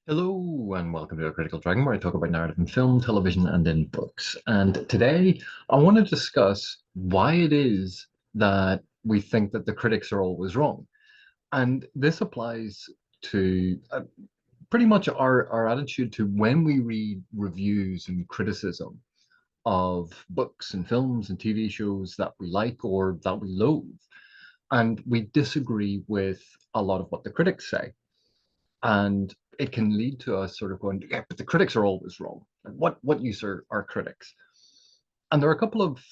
Hello and welcome to A Critical Dragon, where I talk about narrative in film, television, and in books. And today I want to discuss why it is that we think that the critics are always wrong. And this applies to pretty much our attitude to when we read reviews and criticism of books and films and TV shows that we like or that we loathe. And we disagree with a lot of what the critics say. And it can lead to us sort of going, yeah, but the critics are always wrong. Like, what use are critics? And there are a couple of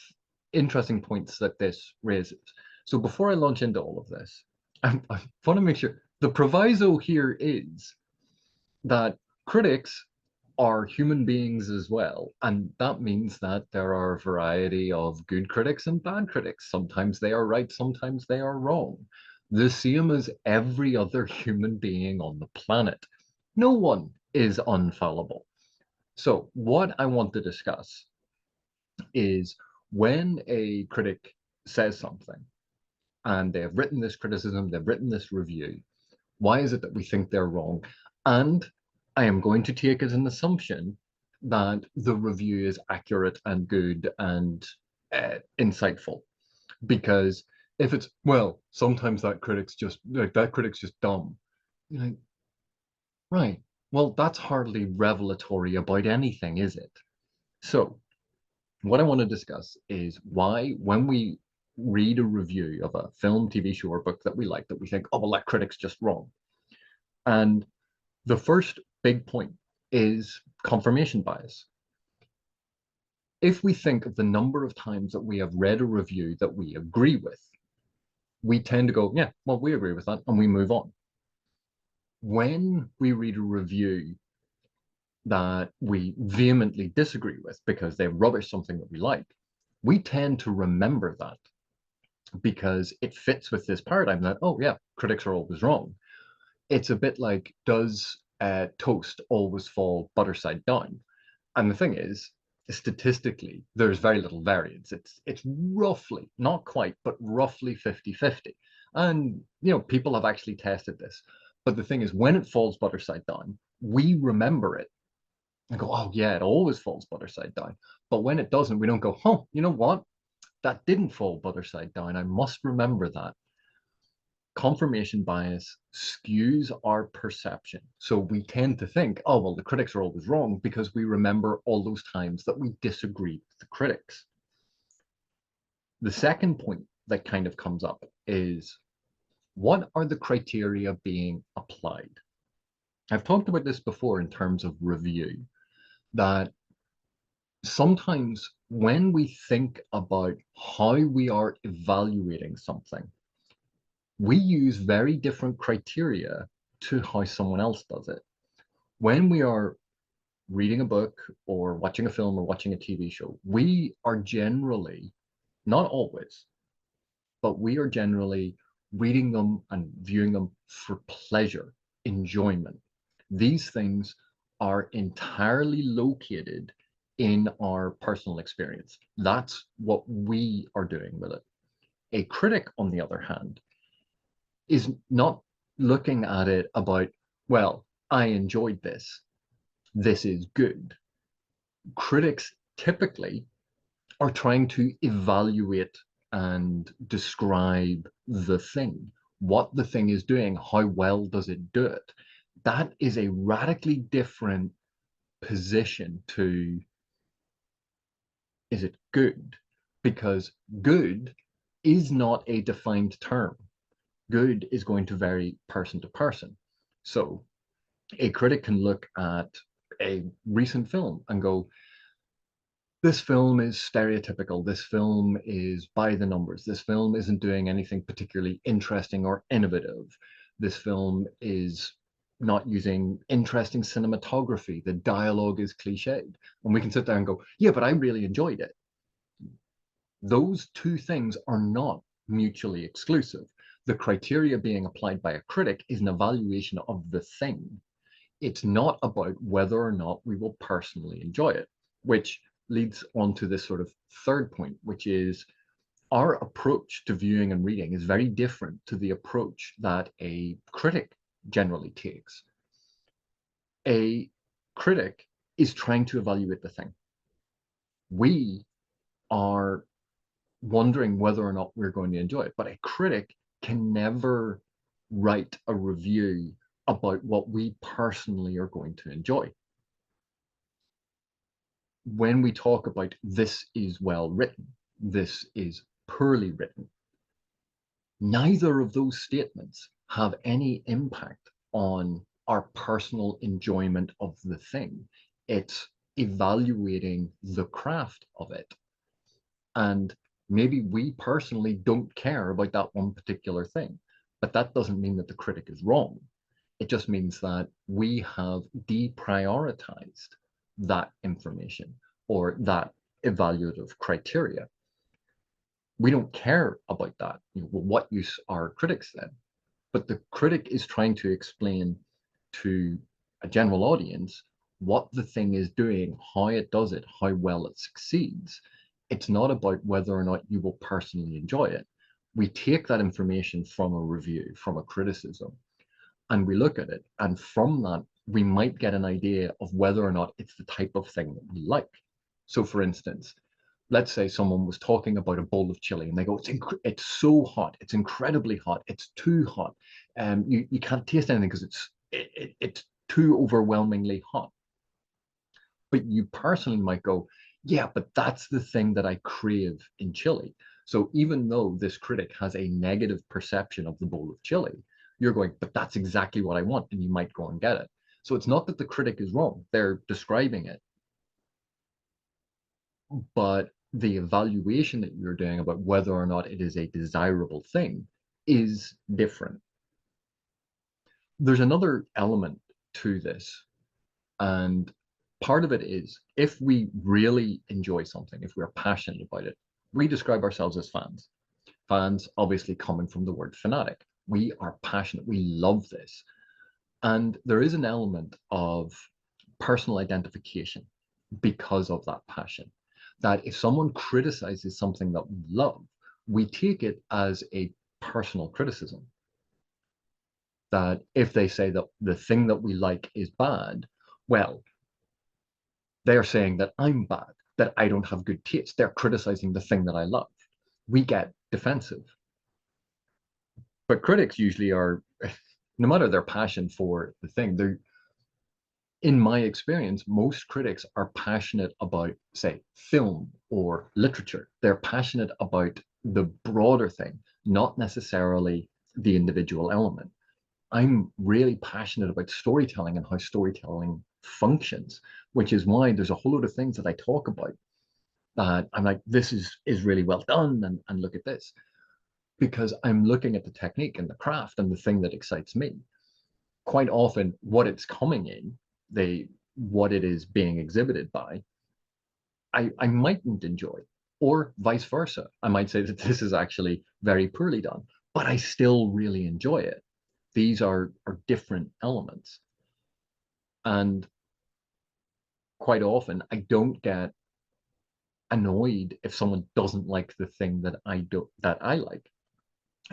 interesting points that this raises. So before I launch into all of this, I want to make sure the proviso here is that critics are human beings as well. And that means that there are a variety of good critics and bad critics. Sometimes they are right, sometimes they are wrong. The same as every other human being on the planet. No one is unfallible. So, what I want to discuss is when a critic says something and they have written this criticism, they've written this review, why is it that we think they're wrong? And I am going to take as an assumption that the review is accurate and good and insightful. Because if it's, well, sometimes that critic's just dumb. You're like, right. Well, that's hardly revelatory about anything, is it? So, what I want to discuss is why, when we read a review of a film, TV show, or book that we like, that we think, oh, well, that critic's just wrong. And the first big point is confirmation bias. If we think of the number of times that we have read a review that we agree with, we tend to go, yeah, well, we agree with that, and we move on. When we read a review that we vehemently disagree with because they rubbish something that we like, we tend to remember that because it fits with this paradigm that, oh, yeah, critics are always wrong. It's a bit like, does toast always fall butter side down? And the thing is, statistically, there's very little variance. It's roughly, not quite, but roughly 50-50. And people have actually tested this. But the thing is, when it falls butter side down, we remember it and go, oh yeah, it always falls butter side down. But when it doesn't, we don't go, oh, you know what? That didn't fall butter side down. I must remember that. Confirmation bias skews our perception. So we tend to think, oh, well, the critics are always wrong because we remember all those times that we disagreed with the critics. The second point that kind of comes up is, what are the criteria being applied? I've talked about this before in terms of review, that sometimes when we think about how we are evaluating something, we use very different criteria to how someone else does it. When we are reading a book or watching a film or watching a TV show, we are generally, not always, but we are generally reading them and viewing them for pleasure, enjoyment. These things are entirely located in our personal experience. That's what we are doing with it. A critic, on the other hand, is not looking at it about, well, I enjoyed this. This is good. Critics typically are trying to evaluate and describe the thing, what the thing is doing, how well does it do it. That is a radically different position to, is it good? Because good is not a defined term. Good is going to vary person to person. So a critic can look at a recent film and go, this film is stereotypical. This film is by the numbers. This film isn't doing anything particularly interesting or innovative. This film is not using interesting cinematography. The dialogue is cliched. And we can sit there and go, yeah, but I really enjoyed it. Those two things are not mutually exclusive. The criteria being applied by a critic is an evaluation of the thing. It's not about whether or not we will personally enjoy it, which leads on to this sort of third point, which is our approach to viewing and reading is very different to the approach that a critic generally takes. A critic is trying to evaluate the thing. We are wondering whether or not we're going to enjoy it. But a critic can never write a review about what we personally are going to enjoy. When we talk about this is well written, this is poorly written, neither of those statements have any impact on our personal enjoyment of the thing. It's evaluating the craft of it. And maybe we personally don't care about that one particular thing, but that doesn't mean that the critic is wrong. It just means that we have deprioritized that information or that evaluative criteria. We don't care about that. Well, what use are critics then? But the critic is trying to explain to a general audience what the thing is doing, how it does it, how well it succeeds. It's not about whether or not you will personally enjoy it. We take that information from a review, from a criticism, and we look at it. And from that, we might get an idea of whether or not it's the type of thing that we like. So, for instance, let's say someone was talking about a bowl of chili and they go, it's so hot, it's incredibly hot, it's too hot, you can't taste anything because it's too overwhelmingly hot. But you personally might go, yeah, but that's the thing that I crave in chili. So even though this critic has a negative perception of the bowl of chili, you're going, but that's exactly what I want, and you might go and get it. So it's not that the critic is wrong, they're describing it, but the evaluation that you're doing about whether or not it is a desirable thing is different. There's another element to this, and part of it is if we really enjoy something, if we're passionate about it, we describe ourselves as fans. Fans obviously coming from the word fanatic. We are passionate, we love this. And there is an element of personal identification because of that passion. That if someone criticizes something that we love, we take it as a personal criticism. That if they say that the thing that we like is bad, well, they're saying that I'm bad, that I don't have good taste. They're criticizing the thing that I love. We get defensive. But critics usually are, no matter their passion for the thing, they're, in my experience, most critics are passionate about, say, film or literature. They're passionate about the broader thing, not necessarily the individual element. I'm really passionate about storytelling and how storytelling functions, which is why there's a whole lot of things that I talk about that I'm like, this is really well done, and look at this. Because I'm looking at the technique and the craft and the thing that excites me. Quite often, what it's coming in, what it is being exhibited by, I mightn't enjoy, or vice versa. I might say that this is actually very poorly done, but I still really enjoy it. These are different elements. And quite often, I don't get annoyed if someone doesn't like the thing that I like.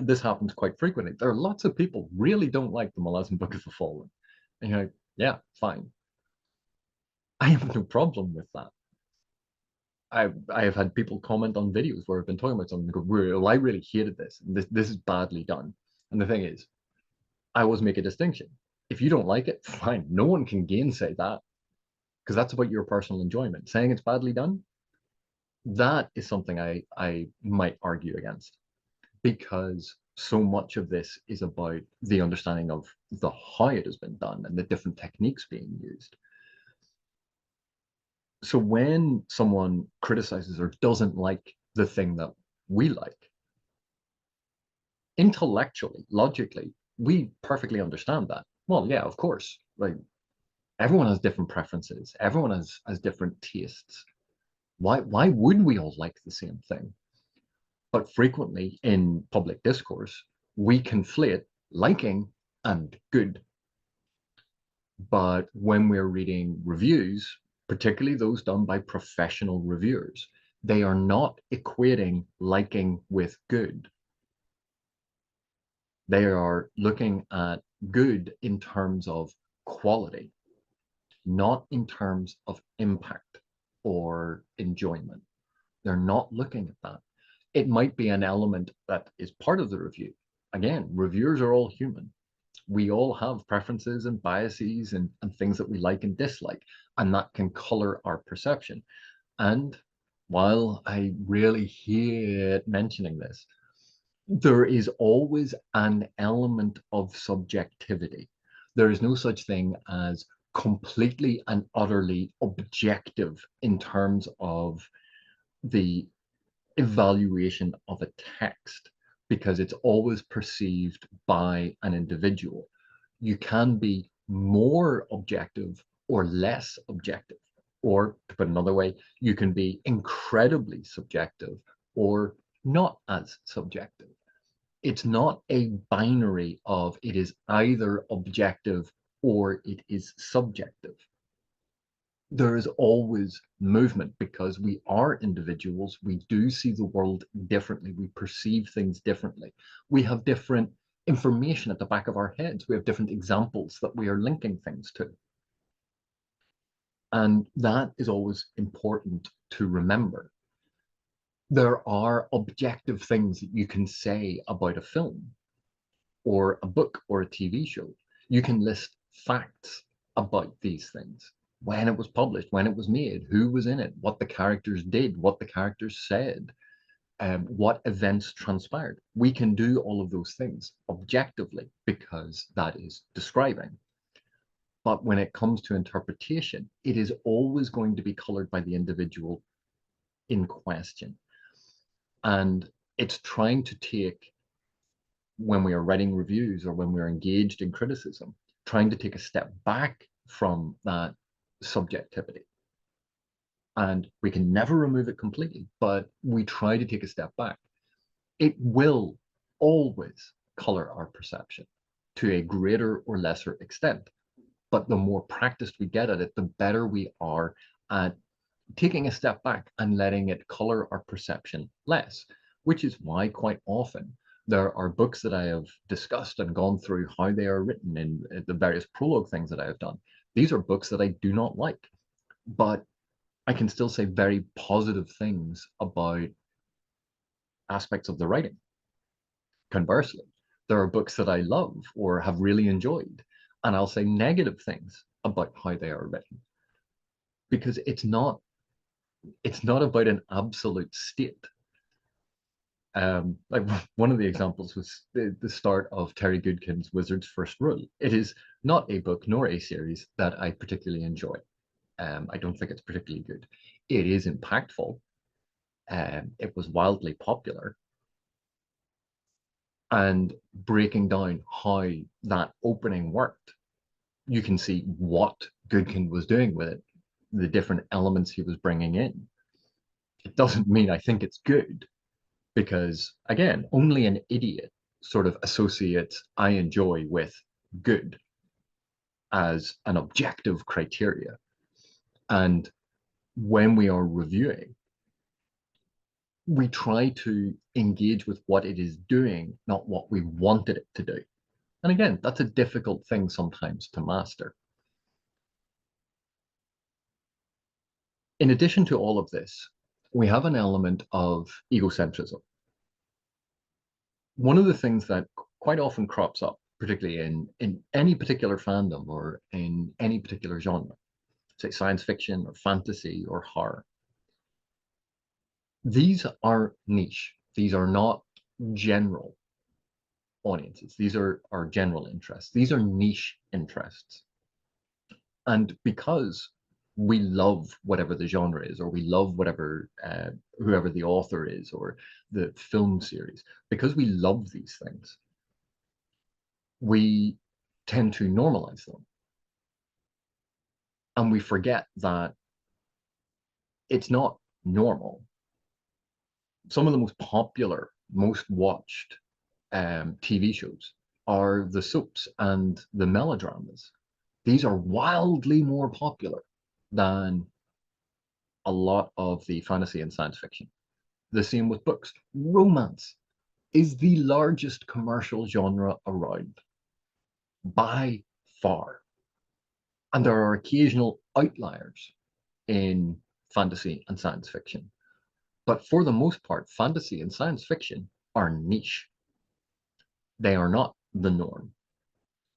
This happens quite frequently. There are lots of people really don't like the Maleficent Book of the Fallen. And you're like, yeah, fine. I have no problem with that. I have had people comment on videos where I've been talking about something and go, well, I really hated this. This is badly done. And the thing is, I always make a distinction. If you don't like it, fine. No one can gainsay that because that's about your personal enjoyment. Saying it's badly done, that is something I might argue against because so much of this is about the understanding of the how it has been done and the different techniques being used. So when someone criticizes or doesn't like the thing that we like, intellectually, logically, we perfectly understand that. Well, yeah, of course. Like everyone has different preferences, everyone has different tastes. Why would we all like the same thing? But frequently in public discourse, we conflate liking and good. But when we're reading reviews, particularly those done by professional reviewers, they are not equating liking with good. They are looking at good in terms of quality. not in terms of impact or enjoyment. They're not looking at that. It might be an element that is part of the review. Again, reviewers are all human. We all have preferences and biases and things that we like and dislike, and that can color our perception. And while I really hate mentioning this, there is always an element of subjectivity. There is no such thing as completely and utterly objective in terms of the evaluation of a text, because it's always perceived by an individual. You can be more objective or less objective. Or, to put another way, you can be incredibly subjective or not as subjective. It's not a binary of it is either objective or it is subjective. There is always movement because we are individuals. We do see the world differently. We perceive things differently. We have different information at the back of our heads. We have different examples that we are linking things to. And that is always important to remember. There are objective things that you can say about a film or a book or a TV show. You can list facts about these things: when it was published, when it was made, who was in it, what the characters did, what the characters said, what events transpired. We can do all of those things objectively because that is describing. But when it comes to interpretation, it is always going to be colored by the individual in question. And it's trying to take, when we are writing reviews or when we're engaged in criticism, trying to take a step back from that subjectivity. And we can never remove it completely, but we try to take a step back. It will always color our perception to a greater or lesser extent. But the more practiced we get at it, the better we are at taking a step back and letting it color our perception less, which is why quite often there are books that I have discussed and gone through how they are written in the various prologue things that I have done. These are books that I do not like, but I can still say very positive things about aspects of the writing. Conversely, there are books that I love or have really enjoyed, and I'll say negative things about how they are written, because it's not about an absolute state. Like one of the examples was the start of Terry Goodkin's Wizard's First Rule. It is not a book nor a series that I particularly enjoy. I don't think it's particularly good. It is impactful. It was wildly popular. And breaking down how that opening worked, you can see what Goodkin was doing with it, the different elements he was bringing in. It doesn't mean I think it's good, because again, only an idiot sort of associates I enjoy with good as an objective criteria. And when we are reviewing, we try to engage with what it is doing, not what we wanted it to do. And again, that's a difficult thing sometimes to master. In addition to all of this, we have an element of egocentrism. One of the things that quite often crops up, particularly in any particular fandom or in any particular genre, say science fiction or fantasy or horror, these are niche. These are not general audiences. These are general interests. These are niche interests. And because we love whatever the genre is, or we love whatever whoever the author is, or the film series, because we love these things, we tend to normalize them. And we forget that it's not normal. Some of the most popular, most watched TV shows are the soaps and the melodramas. These are wildly more popular than a lot of the fantasy and science fiction. The same with books. Romance is the largest commercial genre around by far. And there are occasional outliers in fantasy and science fiction. But for the most part, fantasy and science fiction are niche. They are not the norm.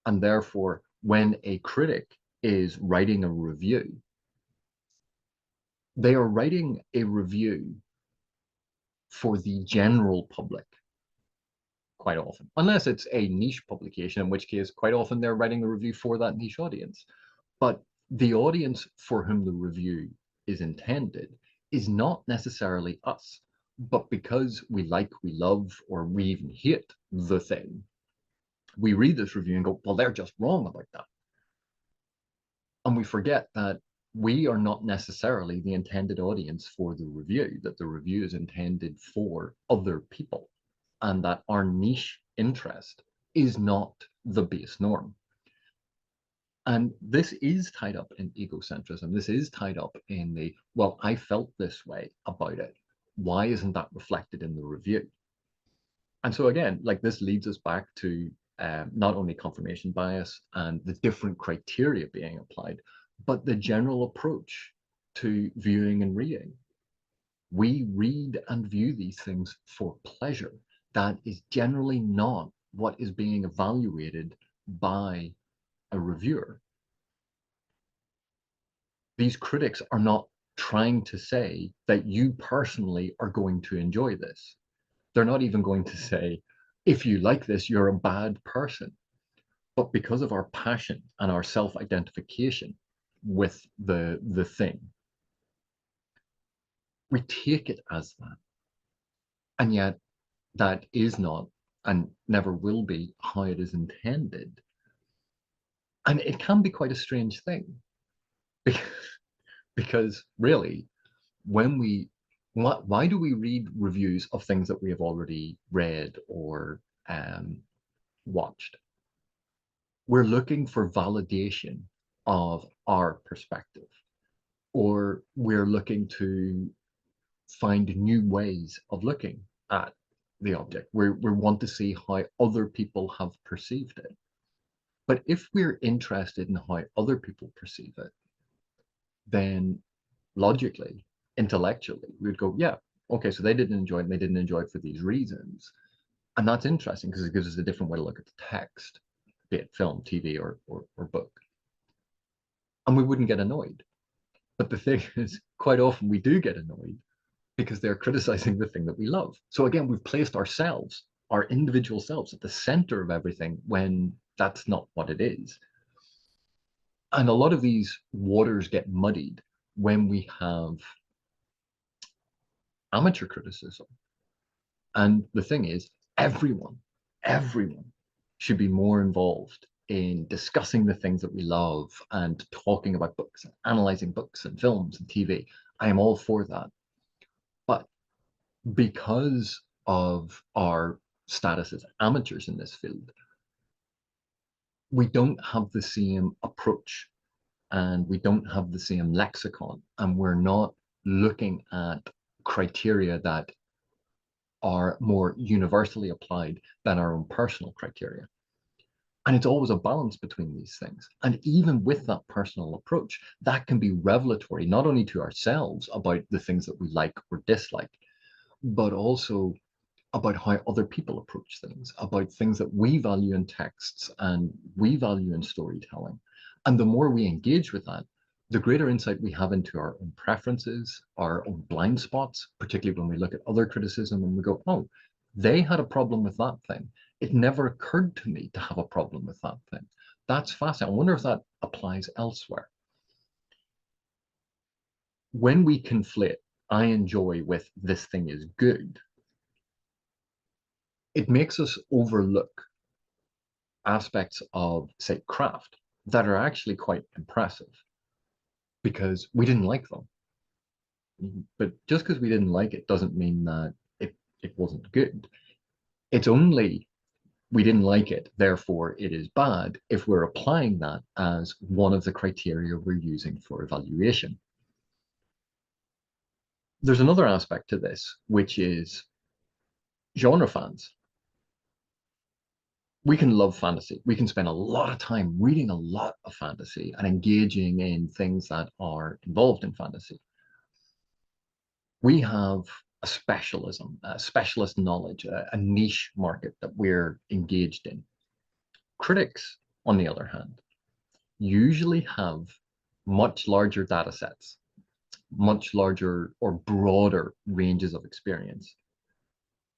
And therefore, when a critic is writing a review, they are writing a review for the general public quite often, unless it's a niche publication, in which case, quite often they're writing a review for that niche audience. But the audience for whom the review is intended is not necessarily us. But because we like, we love, or we even hate the thing, we read this review and go, well, they're just wrong about that. And we forget that we are not necessarily the intended audience for the review, that the review is intended for other people, and that our niche interest is not the base norm. And this is tied up in egocentrism. This is tied up in the, well, I felt this way about it. Why isn't that reflected in the review? And so again, like this leads us back to not only confirmation bias and the different criteria being applied, but the general approach to viewing and reading. We read and view these things for pleasure. That is generally not what is being evaluated by a reviewer. These critics are not trying to say that you personally are going to enjoy this. They're not even going to say, if you like this, you're a bad person. But because of our passion and our self-identification with the thing, we take it as that. And yet that is not and never will be how it is intended. And it can be quite a strange thing because really, when we why do we read reviews of things that we have already read or watched? We're looking for validation of our perspective, or we're looking to find new ways of looking at the object. We want to see how other people have perceived it. But if we're interested in how other people perceive it, then logically, intellectually, we'd go, yeah, okay, so they didn't enjoy it and they didn't enjoy it for these reasons. And that's interesting because it gives us a different way to look at the text, be it film, TV, or book. And we wouldn't get annoyed. But the thing is, quite often we do get annoyed because they're criticizing the thing that we love. So again, we've placed ourselves, our individual selves, at the center of everything when that's not what it is. And a lot of these waters get muddied when we have amateur criticism. And the thing is, everyone should be more involved in discussing the things that we love and talking about books, and analyzing books and films and TV. I am all for that. But because of our status as amateurs in this field, we don't have the same approach and we don't have the same lexicon, and we're not looking at criteria that are more universally applied than our own personal criteria. And it's always a balance between these things. And even with that personal approach, that can be revelatory, not only to ourselves about the things that we like or dislike, but also about how other people approach things, about things that we value in texts and we value in storytelling. And the more we engage with that, the greater insight we have into our own preferences, our own blind spots, particularly when we look at other criticism and we go, oh, they had a problem with that thing. It never occurred to me to have a problem with that thing. That's fascinating. I wonder if that applies elsewhere. When we conflate I enjoy with this thing is good, it makes us overlook aspects of, say, craft that are actually quite impressive because we didn't like them. But just because we didn't like it doesn't mean that it wasn't good. It's only we didn't like it, therefore it is bad if we're applying that as one of the criteria we're using for evaluation. There's another aspect to this, which is genre fans. We can love fantasy. We can spend a lot of time reading a lot of fantasy and engaging in things that are involved in fantasy. We have a specialism, a specialist knowledge, a niche market that we're engaged in. Critics, on the other hand, usually have much larger data sets, much larger or broader ranges of experience.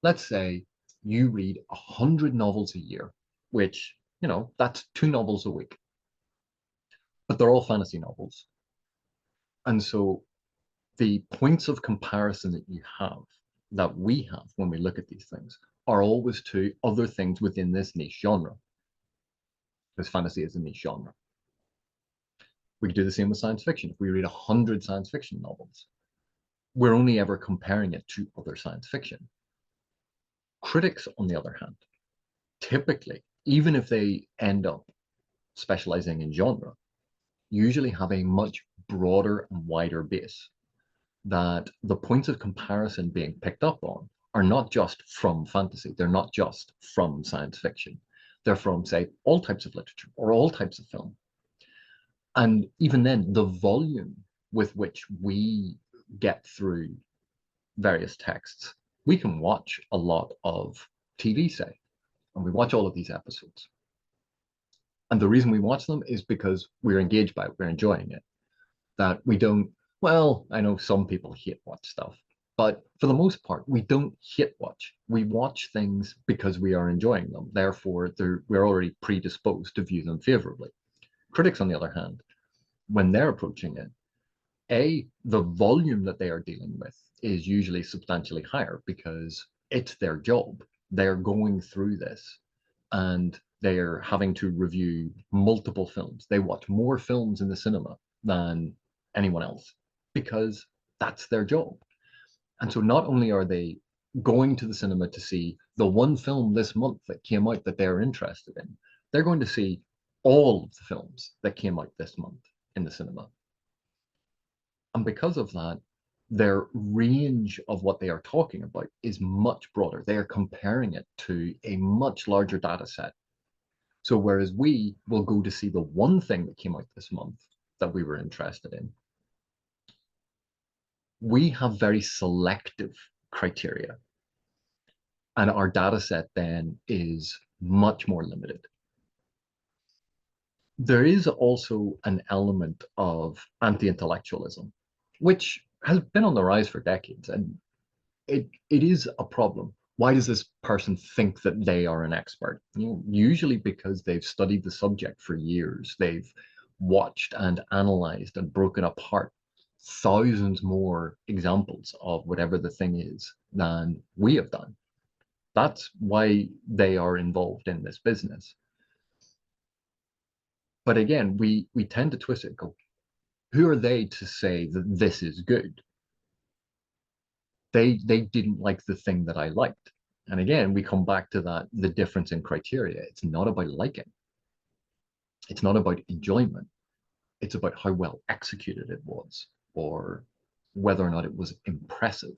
Let's say you read 100 novels a year, which, that's 2 novels a week, but they're all fantasy novels. And so the points of comparison that you have, that we have when we look at these things, are always to other things within this niche genre, because fantasy is a niche genre. We could do the same with science fiction. If we read 100 science fiction novels, we're only ever comparing it to other science fiction. Critics, on the other hand, typically, even if they end up specializing in genre, usually have a much broader and wider base, that the points of comparison being picked up on are not just from fantasy, they're not just from science fiction. They're from, say, all types of literature or all types of film. And even then, the volume with which we get through various texts, we can watch a lot of TV, say, and we watch all of these episodes. And the reason we watch them is because we're engaged by it, we're enjoying it. That we don't, well, I know some people hate watch stuff, but for the most part, we don't hate watch. We watch things because we are enjoying them. Therefore, we're already predisposed to view them favorably. Critics, on the other hand, when they're approaching it, the volume that they are dealing with is usually substantially higher because it's their job. They're going through this and they're having to review multiple films. They watch more films in the cinema than anyone else because that's their job. And so not only are they going to the cinema to see the one film this month that came out that they're interested in, they're going to see all of the films that came out this month in the cinema. And because of that, their range of what they are talking about is much broader. They are comparing it to a much larger data set. So whereas we will go to see the one thing that came out this month that we were interested in, we have very selective criteria. And our data set then is much more limited. There is also an element of anti-intellectualism, which has been on the rise for decades, and it is a problem. Why does this person think that they are an expert? Usually because they've studied the subject for years. They've watched and analyzed and broken apart thousands more examples of whatever the thing is than we have done. That's why they are involved in this business. But again, we tend to twist it and go, who are they to say that this is good? They didn't like the thing that I liked. And again, we come back to that, the difference in criteria. It's not about liking. It's not about enjoyment. It's about how well executed it was, or whether or not it was impressive.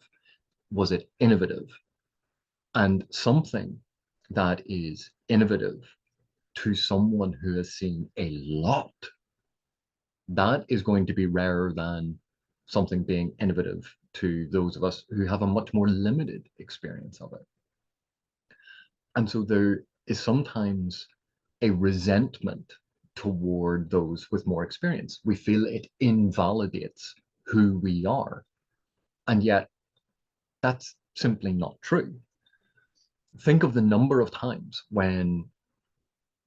Was it innovative? And something that is innovative to someone who has seen a lot, that is going to be rarer than something being innovative to those of us who have a much more limited experience of it. And so there is sometimes a resentment toward those with more experience. We feel it invalidates who we are. And yet, that's simply not true. Think of the number of times when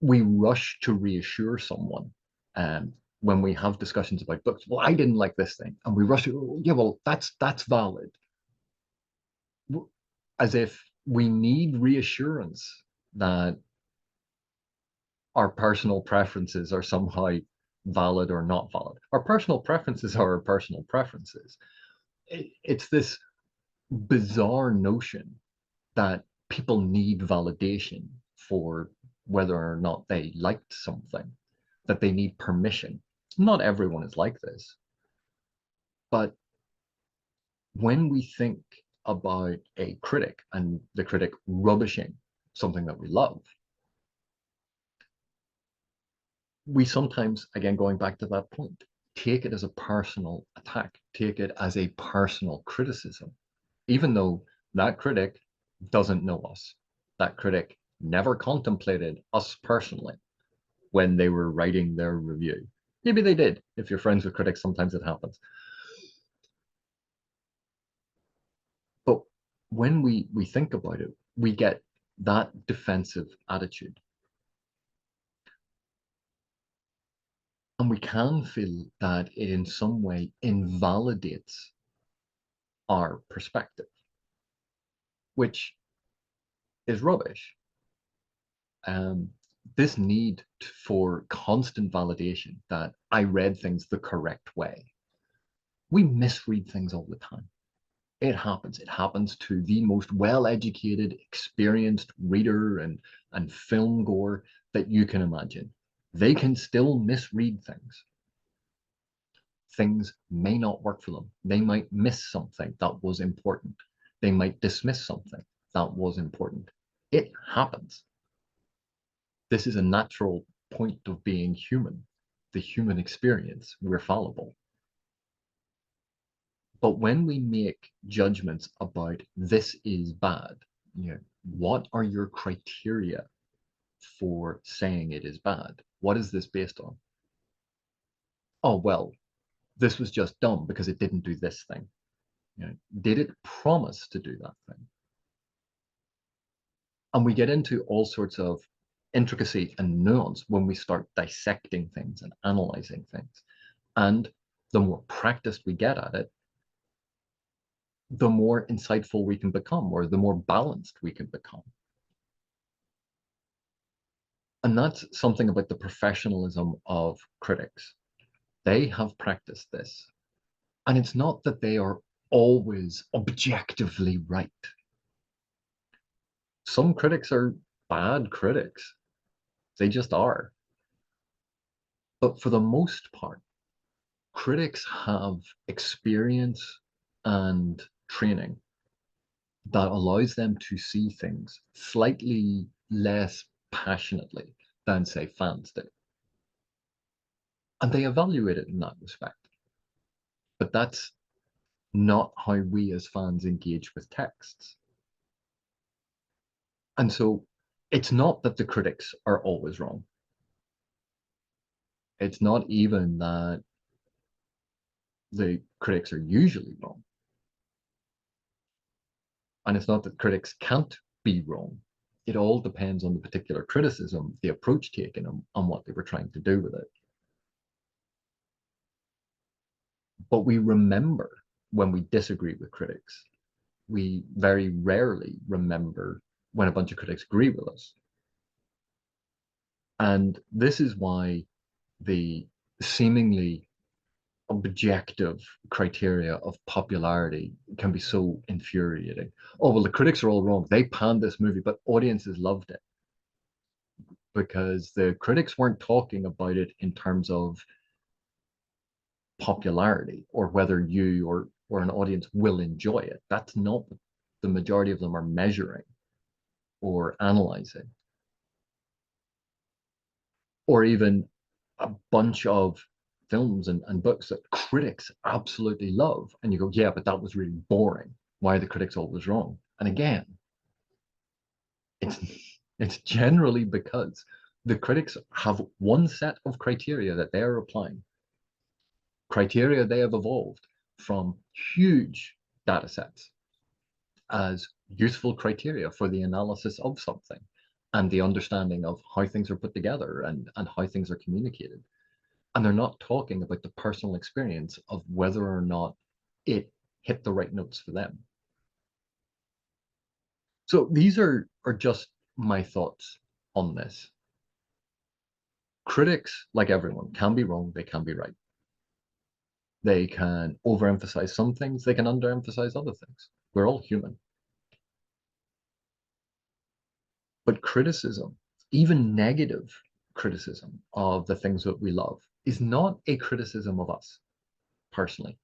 we rush to reassure someone when we have discussions about books. Well, I didn't like this thing. And we rush to, oh, yeah, well, that's valid. As if we need reassurance that our personal preferences are somehow valid or not valid. Our personal preferences are our personal preferences. It's this bizarre notion that people need validation for whether or not they liked something, that they need permission. Not everyone is like this. But when we think about a critic and the critic rubbishing something that we love, we sometimes, again, going back to that point, take it as a personal attack, take it as a personal criticism, even though that critic doesn't know us. That critic never contemplated us personally when they were writing their review. Maybe they did. If you're friends with critics, sometimes it happens. But when we think about it, we get that defensive attitude. And we can feel that it in some way invalidates our perspective, which is rubbish. Um, this need for constant validation that I read things the correct way. We misread things all the time. It happens. It happens to the most well-educated, experienced reader and film goer that you can imagine. They can still misread things. Things may not work for them. They might miss something that was important. They might dismiss something that was important. It happens. This is a natural point of being human, the human experience. We're fallible. But when we make judgments about this is bad, you know, what are your criteria for saying it is bad? What is this based on? Oh, well, this was just dumb because it didn't do this thing. You know, did it promise to do that thing? And we get into all sorts of intricacy and nuance when we start dissecting things and analyzing things. And the more practiced we get at it, the more insightful we can become, or the more balanced we can become. And that's something about the professionalism of critics. They have practiced this. And it's not that they are always objectively right. Some critics are bad critics, they just are. But for the most part, critics have experience and training that allows them to see things slightly less passionately than, say, fans do. And they evaluate it in that respect. But that's not how we as fans engage with texts. And so it's not that the critics are always wrong. It's not even that the critics are usually wrong. And it's not that critics can't be wrong. It all depends on the particular criticism, the approach taken, and what they were trying to do with it. But we remember when we disagree with critics. We very rarely remember when a bunch of critics agree with us. And this is why the seemingly objective criteria of popularity can be so infuriating. Oh, well, the critics are all wrong. They panned this movie, but audiences loved it because the critics weren't talking about it in terms of popularity or whether you or an audience will enjoy it. That's not what the majority of them are measuring or analyzing. Or even a bunch of films and books that critics absolutely love. And you go, yeah, but that was really boring. Why are the critics always wrong? And again, it's it's generally because the critics have one set of criteria that they are applying, criteria they have evolved from huge data sets as useful criteria for the analysis of something and the understanding of how things are put together and how things are communicated. And they're not talking about the personal experience of whether or not it hit the right notes for them. So these are just my thoughts on this. Critics, like everyone, can be wrong, they can be right. They can overemphasize some things, they can underemphasize other things. We're all human. But criticism, even negative criticism of the things that we love, is not a criticism of us personally.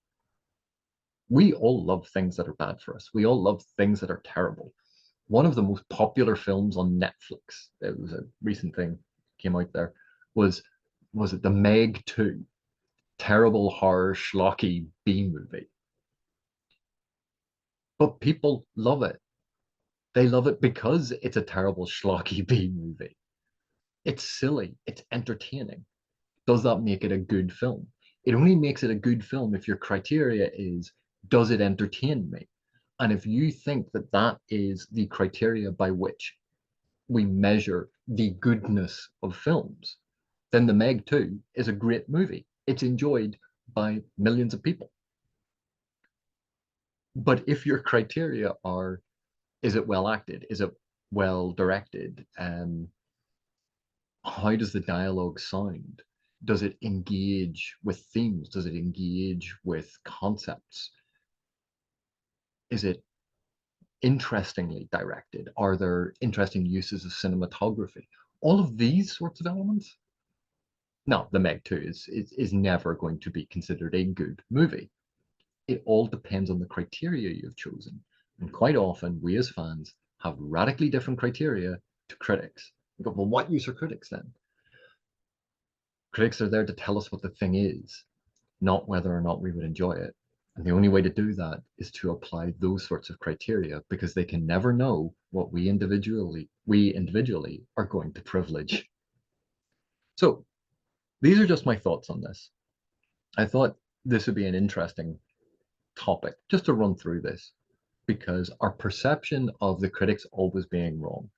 We all love things that are bad for us. We all love things that are terrible. One of the most popular films on Netflix, it was a recent thing came out there, was was it the Meg 2? Terrible horror schlocky B movie. But people love it. They love it because it's a terrible schlocky B movie. It's silly, it's entertaining. Does that make it a good film? It only makes it a good film if your criteria is, does it entertain me? And if you think that that is the criteria by which we measure the goodness of films, then The Meg 2 is a great movie. It's enjoyed by millions of people. But if your criteria are, is it well acted? Is it well directed? How does the dialogue sound? Does it engage with themes? Does it engage with concepts? Is it interestingly directed? Are there interesting uses of cinematography? All of these sorts of elements. No, The Meg 2 is never going to be considered a good movie. It all depends on the criteria you've chosen. And quite often, we as fans have radically different criteria to critics. You go, well, what use are critics then? Critics are there to tell us what the thing is, not whether or not we would enjoy it. And the only way to do that is to apply those sorts of criteria because they can never know what we individually are going to privilege. So these are just my thoughts on this. I thought this would be an interesting topic just to run through this because our perception of the critics always being wrong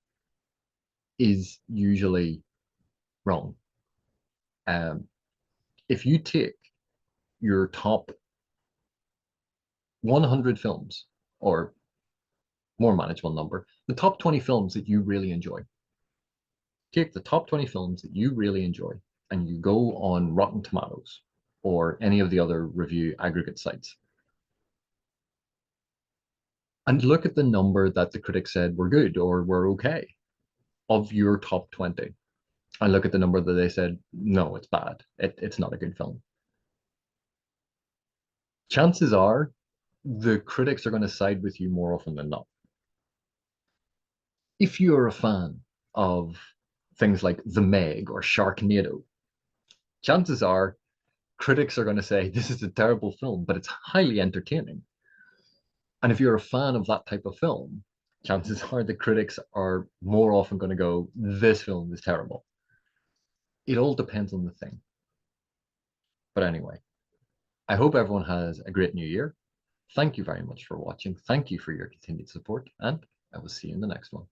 is usually wrong. Um, if you take your top 100 films, or more manageable number, the top 20 films that you really enjoy, take the top 20 films that you really enjoy, and you go on Rotten Tomatoes or any of the other review aggregate sites and look at the number that the critics said were good or were okay of your top 20. And look at the number that they said, no, it's bad. It's not a good film. Chances are the critics are going to side with you more often than not. If you're a fan of things like The Meg or Sharknado, chances are critics are going to say this is a terrible film, but it's highly entertaining. And if you're a fan of that type of film, chances are the critics are more often going to go, this film is terrible. It all depends on the thing. But anyway, I hope everyone has a great new year. Thank you very much for watching. Thank you for your continued support, and I will see you in the next one.